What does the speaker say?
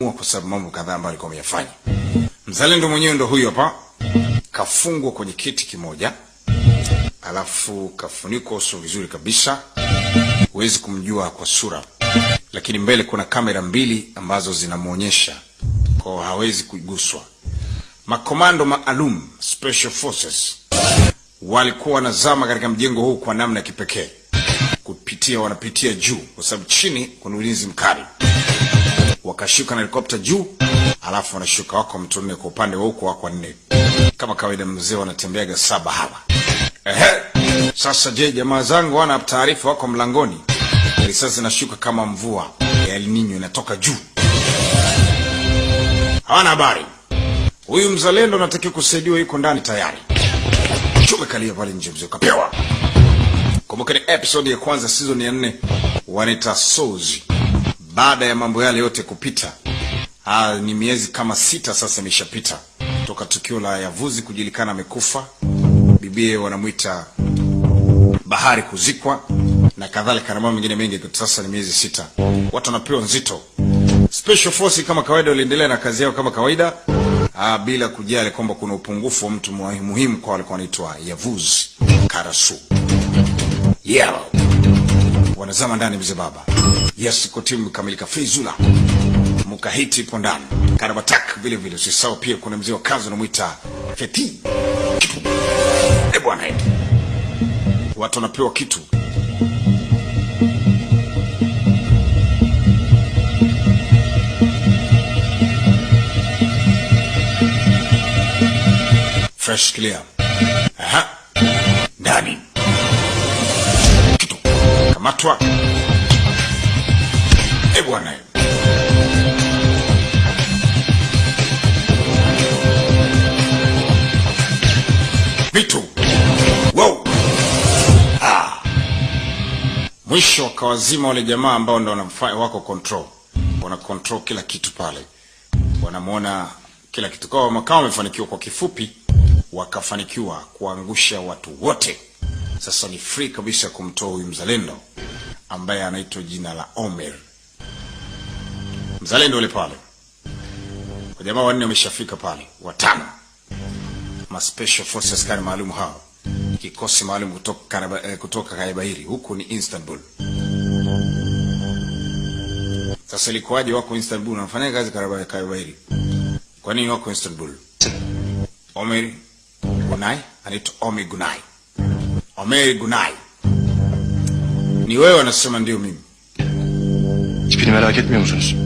Kwa sababu mambo kadhaa ambayo alikuwa ameyafanya. Mzalendo mwenyewe ndo huyo hapa. Kafungwa kwenye kiti kimoja. Alafu kafunikwa uso vizuri kabisa. Huwezi kumjua kwa sura. Lakini mbele kuna kamera mbili ambazo zinamuonyesha. Kwa hawezi kuiguswa. Makomando maalum, Special Forces, walikuwa wanazama katika mjengo huu kwa namna ya kipekee. Wanapitia juu kwa sababu chini kuna ulinzi mkali. Wakashuka na helikopta juu, alafu wanashuka wako mtu nne kwa upande wa huko wako nne. Kama kawaida mzee wanatembeaga saba hawa. Sasa je, jamaa zangu wana taarifa wako mlangoni. Risasi zinashuka kama mvua ya El Nino inatoka juu. Hawana habari. Huyu mzalendo anatakiwa kusaidiwa, yuko ndani tayari. Chuma kalia pale nje mzee kapewa. Kumbuka ni episode ya kwanza season ya 4 wanaita Sozi. Baada ya mambo yale yote kupita, ni miezi kama 6 sasa imeshapita toka tukio la Yavuzi kujulikana amekufa, bibie wanamuita Bahari kuzikwa na kadhalika na mambo mengine mengi. Sasa ni miezi 6. Watu wanapewa nzito. Special Force kama kawaida waliendelea na kazi yao kama kawaida, bila kujali kwamba kuna upungufu wa mtu muhimu kwa walikuwa wanaitwa Yavuzi Karasu. Wanazama ndani mzee baba. Yes, kwa timu kamilika. Fizula Mukahiti ipo ndani. Karabatak vile vile. Usisahau pia kuna mzee wa kazi anamuita Feti. Bwana, watu wanapewa kitu. Fresh clear. Ndani. Kitu. Kamatwa. Bwana. Vitu. Wow. Mwisho wakawazima wale jamaa ambao ndo wanafanya wako control. Wana control kila kitu pale. Wanamuona kila kitu. Kwa makao wamefanikiwa, kwa kifupi wakafanikiwa kuangusha watu wote. Sasa ni free kabisa kumtoa huyu mzalendo ambaye anaitwa jina la Omer. Mzalendo wale pale. Kwa jamaa wanne wameshafika pale, watano. Ma Special Forces kani maalum hao. Kikosi maalum kutoka Kaibairi. Huku ni Istanbul. Sasa ilikuwaje wako Istanbul? Wanafanya kazi Kaibairi. Kwa nini wako Istanbul? Omer Gunay, anaitwa Omer Gunay. Omer Gunay. Ni wewe wanasema ndio mimi. Hiçbirini merak etmiyor musunuz?